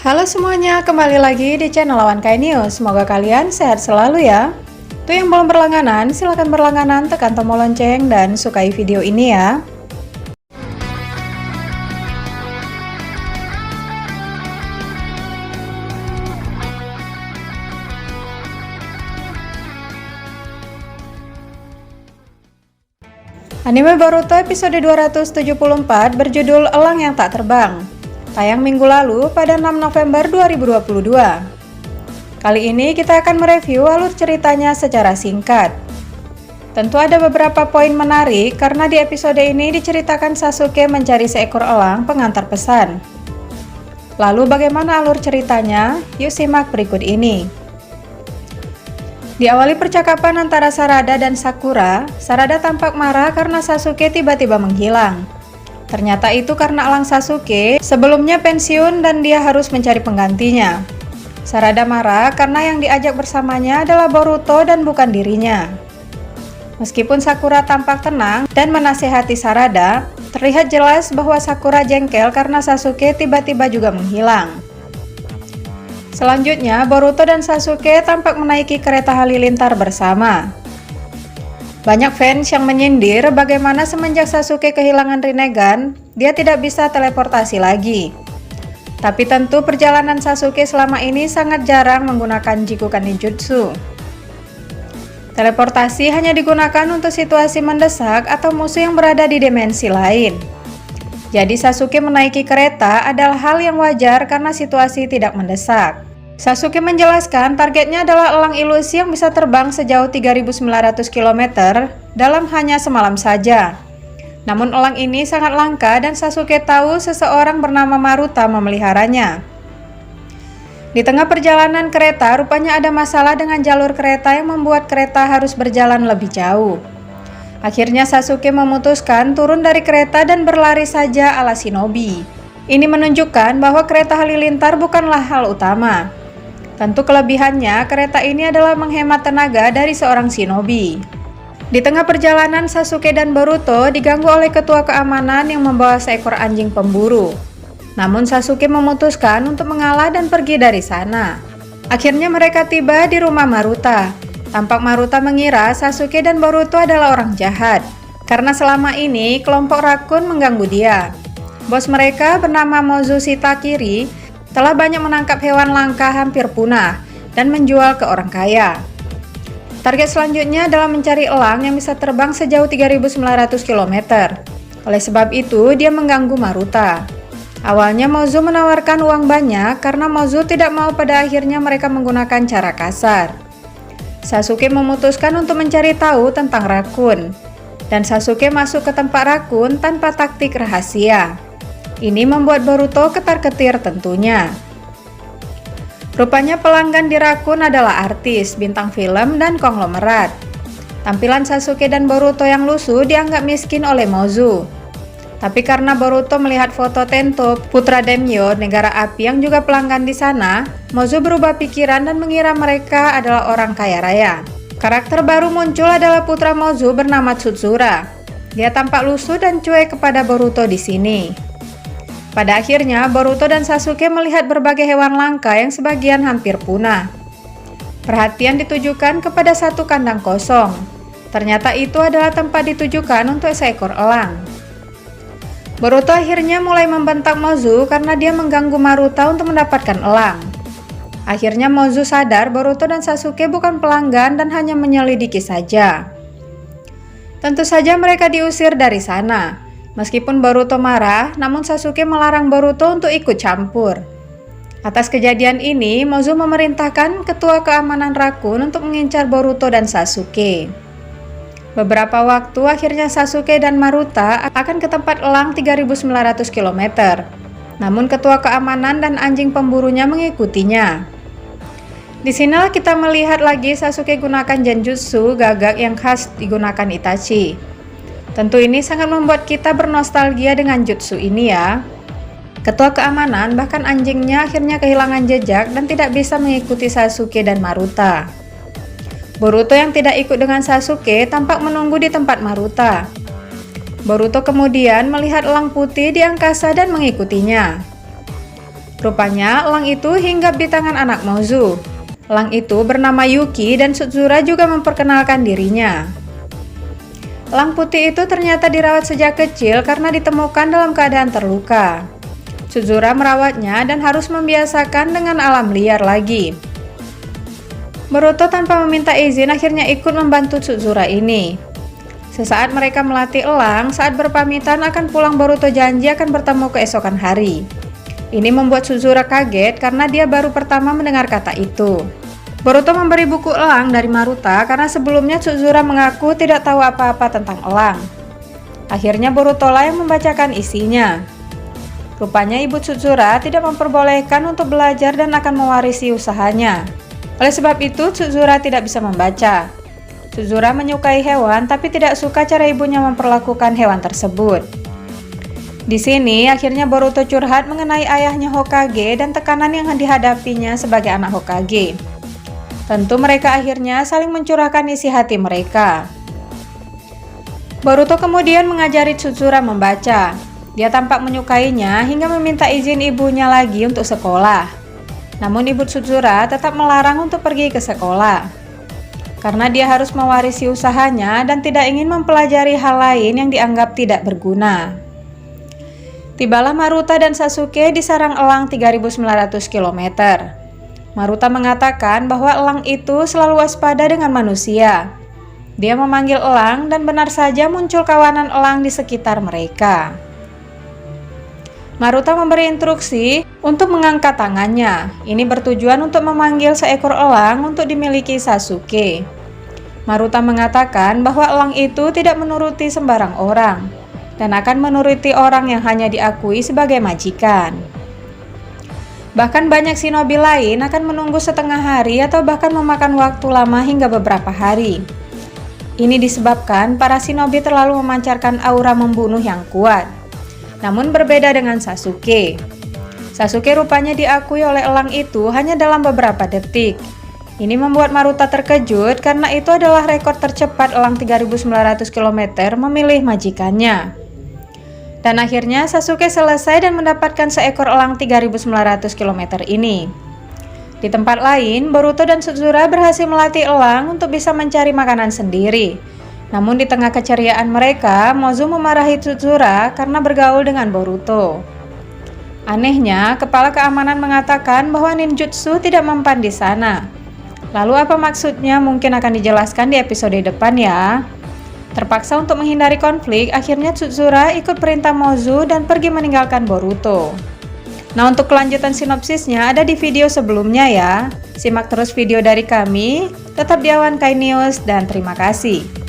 Halo semuanya, kembali lagi di channel Lawan Kai News. Semoga kalian sehat selalu ya. Tuh yang belum berlangganan, silahkan berlangganan, tekan tombol lonceng, dan sukai video ini ya. Anime Boruto episode 274 berjudul Elang yang Tak Terbang. Tayang minggu lalu pada 6 November 2022. Kali ini kita akan mereview alur ceritanya secara singkat. Tentu ada beberapa poin menarik karena di episode ini diceritakan Sasuke mencari seekor elang pengantar pesan. Lalu bagaimana alur ceritanya? Yuk simak berikut ini. Diawali percakapan antara Sarada dan Sakura, Sarada tampak marah karena Sasuke tiba-tiba menghilang. Ternyata itu karena elang Sasuke sebelumnya pensiun dan dia harus mencari penggantinya. Sarada marah karena yang diajak bersamanya adalah Boruto dan bukan dirinya. Meskipun Sakura tampak tenang dan menasehati Sarada, terlihat jelas bahwa Sakura jengkel karena Sasuke tiba-tiba juga menghilang. Selanjutnya, Boruto dan Sasuke tampak menaiki kereta halilintar bersama. Banyak fans yang menyindir bagaimana semenjak Sasuke kehilangan Rinnegan, dia tidak bisa teleportasi lagi. Tapi tentu perjalanan Sasuke selama ini sangat jarang menggunakan Jikukan Ninjutsu. Teleportasi hanya digunakan untuk situasi mendesak atau musuh yang berada di dimensi lain. Jadi Sasuke menaiki kereta adalah hal yang wajar karena situasi tidak mendesak. Sasuke menjelaskan targetnya adalah elang ilusi yang bisa terbang sejauh 3.900 km dalam hanya semalam saja. Namun elang ini sangat langka dan Sasuke tahu seseorang bernama Maruta memeliharanya. Di tengah perjalanan kereta, rupanya ada masalah dengan jalur kereta yang membuat kereta harus berjalan lebih jauh. Akhirnya Sasuke memutuskan turun dari kereta dan berlari saja ala shinobi. Ini menunjukkan bahwa kereta halilintar bukanlah hal utama. Tentu kelebihannya, kereta ini adalah menghemat tenaga dari seorang shinobi. Di tengah perjalanan, Sasuke dan Boruto diganggu oleh ketua keamanan yang membawa seekor anjing pemburu. Namun Sasuke memutuskan untuk mengalah dan pergi dari sana. Akhirnya mereka tiba di rumah Maruta. Tampak Maruta mengira Sasuke dan Boruto adalah orang jahat, karena selama ini kelompok rakun mengganggu dia. Bos mereka bernama Mozu Shitakiri telah banyak menangkap hewan langka hampir punah dan menjual ke orang kaya. Target selanjutnya adalah mencari elang yang bisa terbang sejauh 3.900 km. Oleh sebab itu, dia mengganggu Maruta. Awalnya Mozu menawarkan uang banyak karena Mozu tidak mau pada akhirnya mereka menggunakan cara kasar. Sasuke memutuskan untuk mencari tahu tentang rakun. Dan Sasuke masuk ke tempat rakun tanpa taktik rahasia. Ini membuat Boruto ketar-ketir tentunya. Rupanya pelanggan di rakun adalah artis, bintang film, dan konglomerat. Tampilan Sasuke dan Boruto yang lusuh dianggap miskin oleh Mozu. Tapi karena Boruto melihat foto Tento, putra Daimyo, negara api yang juga pelanggan di sana, Mozu berubah pikiran dan mengira mereka adalah orang kaya raya. Karakter baru muncul adalah putra Mozu bernama Tsutsura. Dia tampak lusuh dan cuek kepada Boruto di sini. Pada akhirnya, Boruto dan Sasuke melihat berbagai hewan langka yang sebagian hampir punah. Perhatian ditujukan kepada satu kandang kosong. Ternyata itu adalah tempat ditujukan untuk seekor elang. Boruto akhirnya mulai membentak Mozu karena dia mengganggu Maruta untuk mendapatkan elang. Akhirnya Mozu sadar Boruto dan Sasuke bukan pelanggan dan hanya menyelidiki saja. Tentu saja mereka diusir dari sana. Meskipun Boruto marah, namun Sasuke melarang Boruto untuk ikut campur. Atas kejadian ini, Mozu memerintahkan ketua keamanan rakun untuk mengincar Boruto dan Sasuke. Beberapa waktu akhirnya Sasuke dan Maruta akan ke tempat elang 3.900 km. Namun ketua keamanan dan anjing pemburunya mengikutinya. Di sinilah kita melihat lagi Sasuke gunakan Genjutsu gagak yang khas digunakan Itachi. Tentu ini sangat membuat kita bernostalgia dengan jutsu ini ya. Ketua keamanan bahkan anjingnya akhirnya kehilangan jejak dan tidak bisa mengikuti Sasuke dan Maruta. Boruto yang tidak ikut dengan Sasuke tampak menunggu di tempat Maruta. Boruto kemudian melihat elang putih di angkasa dan mengikutinya. Rupanya, elang itu hinggap di tangan anak Mozu. Elang itu bernama Yuki dan Tsuzura juga memperkenalkan dirinya. Elang putih itu ternyata dirawat sejak kecil karena ditemukan dalam keadaan terluka. Tsuzura merawatnya dan harus membiasakan dengan alam liar lagi. Boruto tanpa meminta izin akhirnya ikut membantu Tsuzura ini. Sesaat mereka melatih elang, saat berpamitan akan pulang Boruto janji akan bertemu keesokan hari. Ini membuat Tsuzura kaget karena dia baru pertama mendengar kata itu. Boruto memberi buku elang dari Maruta karena sebelumnya Tsuzura mengaku tidak tahu apa-apa tentang elang. Akhirnya Boruto lah yang membacakan isinya. Rupanya ibu Tsuzura tidak memperbolehkan untuk belajar dan akan mewarisi usahanya. Oleh sebab itu Tsuzura tidak bisa membaca. Tsuzura menyukai hewan tapi tidak suka cara ibunya memperlakukan hewan tersebut. Di sini akhirnya Boruto curhat mengenai ayahnya Hokage dan tekanan yang dihadapinya sebagai anak Hokage. Tentu mereka akhirnya saling mencurahkan isi hati mereka. Boruto kemudian mengajari Tsuzura membaca. Dia tampak menyukainya hingga meminta izin ibunya lagi untuk sekolah. Namun ibu Tsuzura tetap melarang untuk pergi ke sekolah. Karena dia harus mewarisi usahanya dan tidak ingin mempelajari hal lain yang dianggap tidak berguna. Tibalah Maruta dan Sasuke di sarang elang 3.900 km. Maruta mengatakan bahwa elang itu selalu waspada dengan manusia. Dia memanggil elang dan benar saja muncul kawanan elang di sekitar mereka. Maruta memberi instruksi untuk mengangkat tangannya. Ini bertujuan untuk memanggil seekor elang untuk dimiliki Sasuke. Maruta mengatakan bahwa elang itu tidak menuruti sembarang orang dan akan menuruti orang yang hanya diakui sebagai majikan. Bahkan banyak shinobi lain akan menunggu setengah hari atau bahkan memakan waktu lama hingga beberapa hari. Ini disebabkan para shinobi terlalu memancarkan aura membunuh yang kuat. Namun berbeda dengan Sasuke. Sasuke rupanya diakui oleh elang itu hanya dalam beberapa detik. Ini membuat Maruta terkejut karena itu adalah rekor tercepat elang 3.900 km memilih majikannya. Dan akhirnya Sasuke selesai dan mendapatkan seekor elang 3.900 km ini. Di tempat lain, Boruto dan Tsuzura berhasil melatih elang untuk bisa mencari makanan sendiri. Namun di tengah keceriaan mereka, Mozu memarahi Tsuzura karena bergaul dengan Boruto. Anehnya, kepala keamanan mengatakan bahwa ninjutsu tidak mempan di sana. Lalu apa maksudnya mungkin akan dijelaskan di episode depan ya. Terpaksa untuk menghindari konflik, akhirnya Tsuzura ikut perintah Mozu dan pergi meninggalkan Boruto. Nah, untuk kelanjutan sinopsisnya ada di video sebelumnya ya. Simak terus video dari kami, tetap di Awan Kai News dan terima kasih.